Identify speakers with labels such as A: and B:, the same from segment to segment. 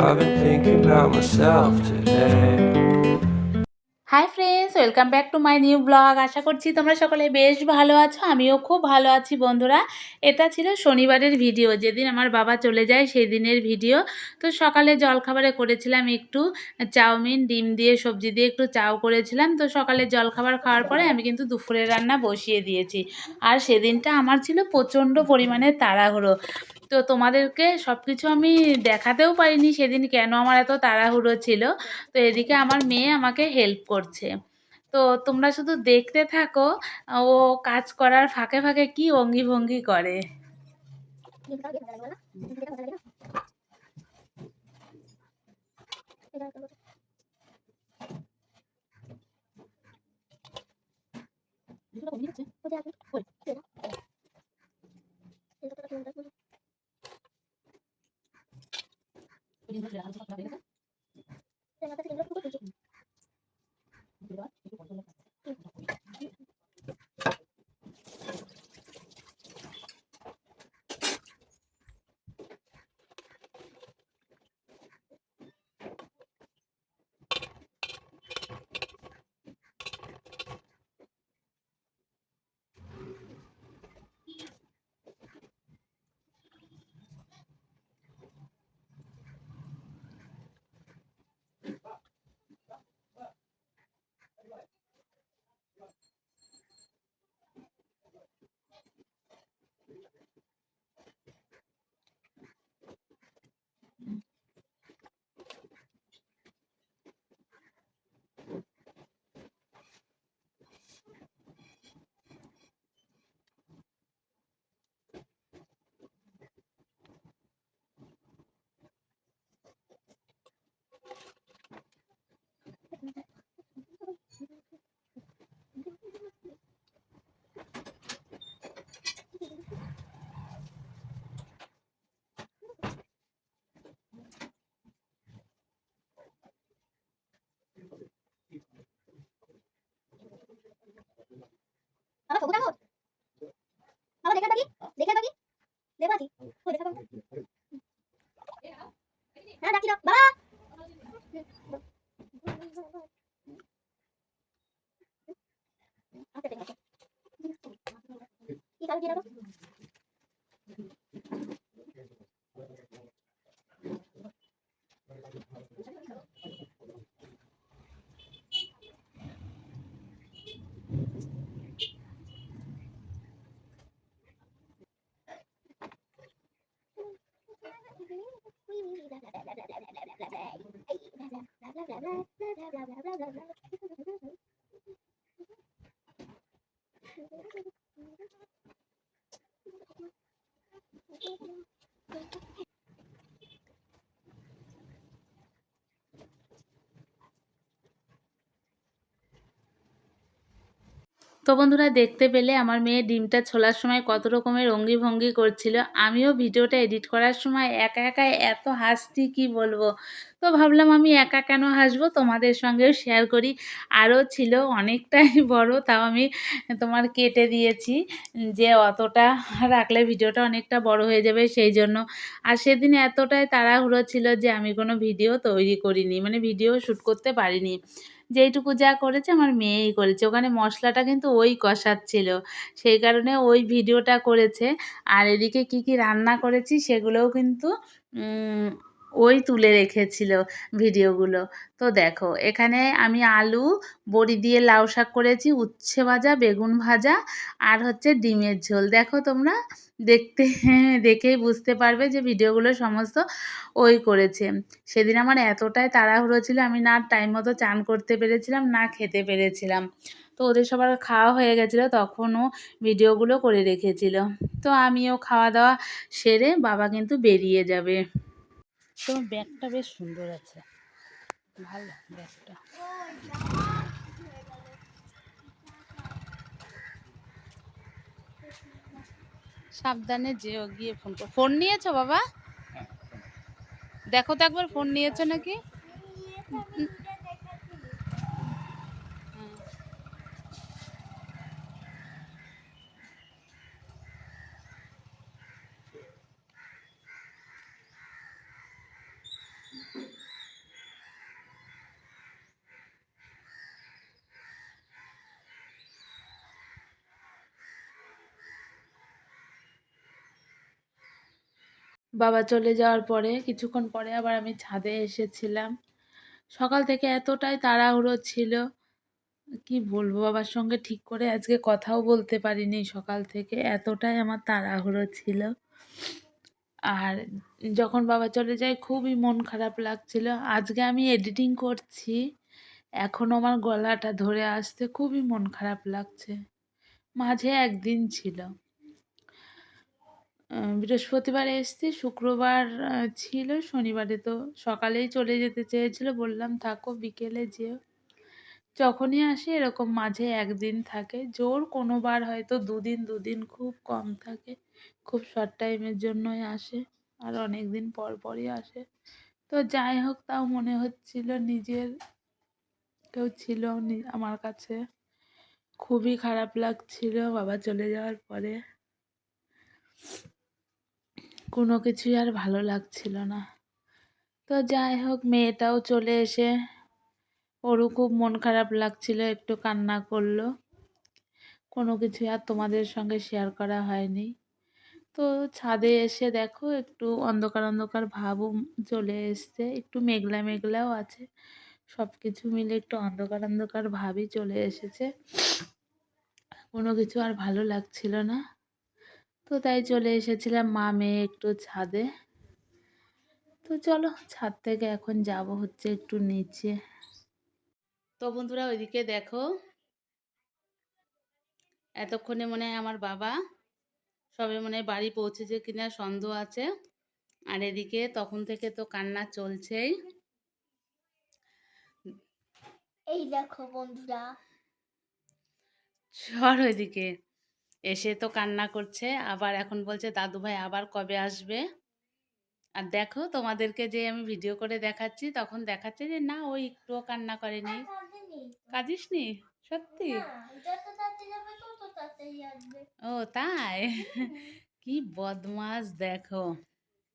A: I've been thinking about myself today.
B: Hi friends, welcome back to my new blog. আশা করছি তোমরা সকলে বেশ ভালো আছো। আমিও খুব ভালো আছি বন্ধুরা। এটা ছিল শনিবারের ভিডিও, যেদিন আমার বাবা চলে যায় সেই দিনের ভিডিও। তো সকালে জলখাবারে করেছিলাম একটু চাউমিন, ডিম দিয়ে সবজি দিয়ে একটু চাউ করেছিলাম। তো সকালে জলখাবার খাওয়ার পরে আমি কিন্তু দুপুরের রান্না বসিয়ে দিয়েছি। আর সেদিনটা আমার ছিল প্রচণ্ড পরিমাণে তাড়াহুড়ো। তো তোমাদেরকে সব কিছু আমি দেখাতেও পারিনি সেদিন, কেন আমার এত তাড়াহুড়ো ছিল। তো এদিকে আমার মেয়ে আমাকে হেল্প করছে। তো তোমরা শুধু দেখতে থাকো ও কাজ করার ফাঁকে ফাঁকে কি অঙ্গি ভঙ্গি করে। তো বন্ধুরা, দেখতে পেলে আমার মেয়ে ডিমটা ছোলার সময় কত রকমের অঙ্গি ভঙ্গি করছিল। আমিও ভিডিওটা এডিট করার সময় একা একা এত হাসছি কি বলবো। তো ভাবলাম আমি একা কেন হাসবো, তোমাদের সঙ্গেও শেয়ার করি। আরও ছিল অনেকটাই বড়, তাও আমি তোমার কেটে দিয়েছি, যে অতটা রাখলে ভিডিওটা অনেকটা বড় হয়ে যাবে সেই জন্য। আর সেদিন এতটাই তাড়াহুড়ো ছিল যে আমি কোনো ভিডিও তৈরি করিনি, মানে ভিডিও শ্যুট করতে পারিনি। যেইটুকু যা করেছে আমার মেয়েই করেছে। ওখানে মশলাটা কিন্তু ওই কষাচ্ছিল, সেই কারণে ওই ভিডিওটা করেছে। আর এদিকে কি কি রান্না করেছি সেগুলোও কিন্তু ওই তুলে রেখেছিল ভিডিওগুলো। তো দেখো, এখানে আমি আলু বড়ি দিয়ে লাউ শাক করেছি, উচ্ছে ভাজা, বেগুন ভাজা, আর হচ্ছে ডিমের ঝোল। দেখো তোমরা দেখতে দেখেই বুঝতে পারবে যে ভিডিওগুলো সমস্ত ওই করেছে। সেদিন আমার এতটাই তাড়াহুড়ো ছিল, আমি না টাইম মতো চান করতে পেরেছিলাম না খেতে পেরেছিলাম। তো ওদের সবার খাওয়া হয়ে গেছিলো, তখনও ভিডিওগুলো করে রেখেছিল। তো আমিও খাওয়া দাওয়া সেরে বাবা কিন্তু বেরিয়ে যাবে। তোমার ব্যাগটা বেশ সুন্দর আছে, ভালো ব্যাগটা। সাবধানে যেও, গিয়ে ফোন নিয়েছো বাবা? দেখো তো একবার ফোন নিয়েছো নাকি। বাবা চলে যাওয়ার পরে কিছুক্ষণ পরে আবার আমি ছাদে এসেছিলাম। সকাল থেকে এতটাই তাড়াহুড়ো ছিল, কি বলবো, বাবার সঙ্গে ঠিক করে আজকে কথাও বলতে পারিনি সকাল থেকে, এতটাই আমার তাড়াহুড়ো ছিল। আর যখন বাবা চলে যায় খুবই মন খারাপ লাগছিল। আজকে আমি এডিটিং করছি, এখনও আমার গলাটা ধরে আসতে খুবই মন খারাপ লাগছে। মাঝে একদিন ছিল, বৃহস্পতিবার এসছি, শুক্রবার ছিল, শনিবারে তো সকালেই চলে যেতে চেয়েছিল, বললাম থাকো বিকেলে যেও। যখনই আসে এরকম মাঝে একদিন থাকে, জোর কোনো বার হয়তো দুদিন, দুদিন খুব কম থাকে, খুব শর্ট টাইমের জন্যই আসে, আর অনেক দিন পর পরই আসে। তো যাই হোক, তাও মনে হচ্ছিল নিজের কেউ ছিল আমার কাছে। খুবই খারাপ লাগছিল বাবা চলে যাওয়ার পরে, কোনো কিছুই আর ভালো লাগছিল না। তো যাই হোক, মেয়েটাও চলে এসে ওরও খুব মন খারাপ লাগছিল, একটু কান্না করলো। কোনো কিছুই আর তোমাদের সঙ্গে শেয়ার করা হয়নি। তো ছাদে এসে দেখো একটু অন্ধকার অন্ধকার ভাবও চলে এসছে, একটু মেঘলা মেঘলাও আছে, সব কিছু মিলে একটু অন্ধকার অন্ধকার ভাবই চলে এসেছে। কোনো কিছু আর ভালো লাগছিল না। তো তাই চলে এসেছিলাম মা মেয়ে একটু ছাদে। তো চলো, ছাদ থেকে এখন যাব হচ্ছে একটু নিচে। তো বন্ধুরা ওইদিকে দেখো, এতক্ষণে মনে হয় আমার বাবা সবে মনে হয় বাড়ি পৌঁছেছে কিনা সন্দেহ আছে। আর এদিকে তখন থেকে তো কান্না চলছেই।
C: এই দেখো বন্ধুরা,
B: সর ওইদিকে, এসে তো কান্না করছে, আবার এখন বলছে দাদু ভাই আবার কবে আসবে। আর দেখো তোমাদেরকে যে আমি ভিডিও করে দেখাচ্ছি, তখন দেখাচ্ছে যে না, ওই একটুও কান্না করেনি। কাঁদিসনি? সত্যি?
C: না, যত তাড়াতাড়ি যাবে তত তাড়াতাড়ি আসবে।
B: ও তাই? কি বদমাস দেখো।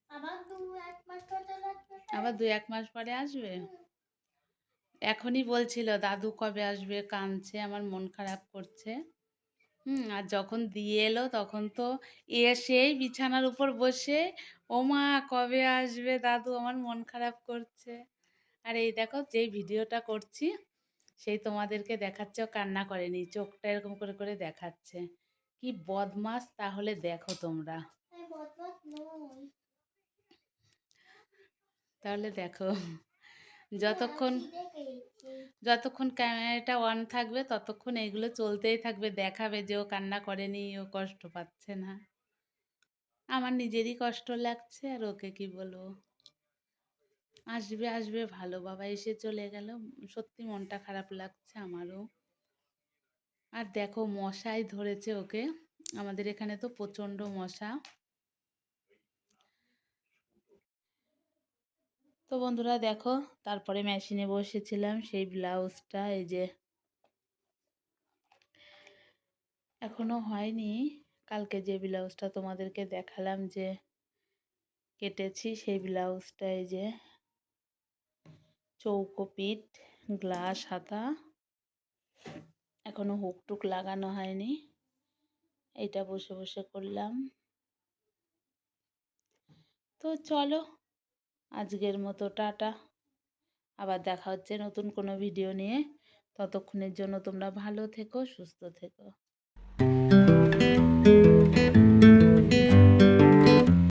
C: আবার 2-1 মাস পরে লাগবে।
B: আবার 2-1 মাস পরে আসবে। এখনই বলছিল দাদু কবে আসবে, কাঁদছে, আমার মন খারাপ করছে। আর যখন দিয়ে এলো তখন তো এসেই বিছানার উপর বসে, ও মা কবে আসবে দাদু, আমার মন খারাপ করছে। আর এই দেখো যেই ভিডিওটা করছি সেই তোমাদেরকে দেখাচ্ছে, ও কান্না করেনি, চোখটা এরকম করে করে দেখাচ্ছে। কি বদমাস তাহলে দেখো তোমরা।
C: আমি বদমাস নই।
B: তাহলে দেখো,
C: না,
B: যতক্ষণ
C: খিদে পেয়েছে।
B: যতক্ষণ ক্যামেরাটা অন থাকবে ততক্ষণ এইগুলো চলতেই থাকবে, দেখাবে যে ও কান্না করেনি, ও কষ্ট পাচ্ছে না। আমার নিজেরই কষ্ট লাগছে, আর ওকে কি বলবো। আসবে আসবে ভালো, বাবা এসে চলে গেল, সত্যি মনটা খারাপ লাগছে আমারও। আর দেখো মশাই ধরেছে ওকে, আমাদের এখানে তো প্রচণ্ড মশা। তো বন্ধুরা দেখো, তারপরে মেশিনে বসেছিলাম, সেই ব্লাউজটা এই যে এখনো হয়নি। কালকে যে ব্লাউজটা তোমাদেরকে দেখালাম যে কেটেছি, সেই ব্লাউজটা এই যে চৌকো পিঠ, গ্লাস হাতা, এখনো হুক টুক লাগানো হয়নি। এইটা বসে বসে করলাম। তো চলো, আজকের মতো টাটা, আবার দেখা হচ্ছে নতুন কোনো ভিডিও নিয়ে। ততক্ষণের জন্য তোমরা ভালো থেকো, সুস্থ থেকো।